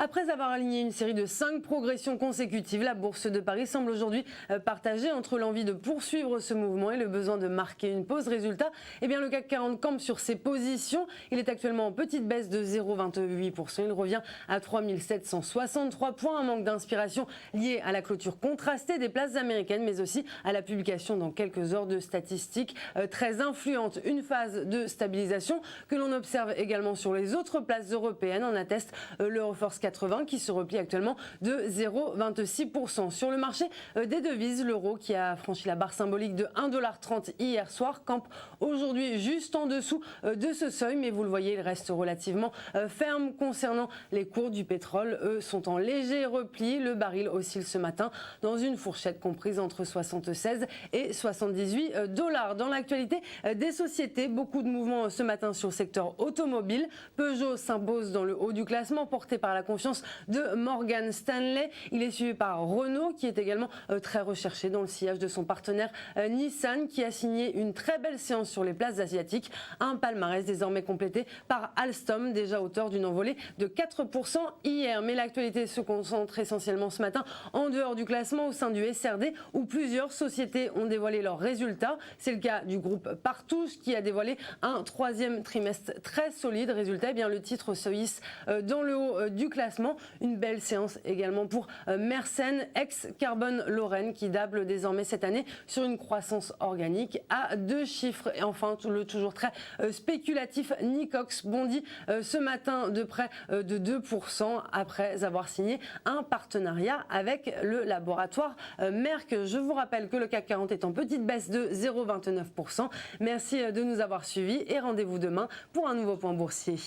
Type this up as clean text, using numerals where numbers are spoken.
Après avoir aligné une série de 5 progressions consécutives, la Bourse de Paris semble aujourd'hui partagée entre l'envie de poursuivre ce mouvement et le besoin de marquer une pause. Résultat, le CAC 40 campe sur ses positions. Il est actuellement en petite baisse de 0,28%. Il revient à 3763 points. Un manque d'inspiration lié à la clôture contrastée des places américaines, mais aussi à la publication dans quelques heures de statistiques très influentes. Une phase de stabilisation que l'on observe également sur les autres places européennes. En atteste l'Euroforce 80 qui se replie actuellement de 0,26%. Sur le marché des devises, l'euro qui a franchi la barre symbolique de 1,30$ hier soir campe aujourd'hui juste en dessous de ce seuil, mais vous le voyez, il reste relativement ferme. Concernant les cours du pétrole, eux sont en léger repli. Le baril oscille ce matin dans une fourchette comprise entre 76 et 78 $. Dans l'actualité des sociétés, beaucoup de mouvements ce matin sur le secteur automobile. Peugeot s'impose dans le haut du classement, porté par la confiance de Morgan Stanley. Il est suivi par Renault, qui est également très recherché dans le sillage de son partenaire Nissan, qui a signé une très belle séance sur les places asiatiques. Un palmarès désormais complété par Alstom, déjà auteur d'une envolée de 4% hier. Mais l'actualité se concentre essentiellement ce matin en dehors du classement au sein du SRD, où plusieurs sociétés ont dévoilé leurs résultats. C'est le cas du groupe Partouche, qui a dévoilé un troisième trimestre très solide. Résultat, le titre se hisse dans le haut du classement. Une belle séance également pour Mersen, ex-Carbone Lorraine, qui dable désormais cette année sur une croissance organique à 2 chiffres. Et enfin, le toujours très spéculatif Nicox bondit ce matin de près de 2% après avoir signé un partenariat avec le laboratoire Merck. Je vous rappelle que le CAC 40 est en petite baisse de 0,29%. Merci de nous avoir suivis et rendez-vous demain pour un nouveau point boursier.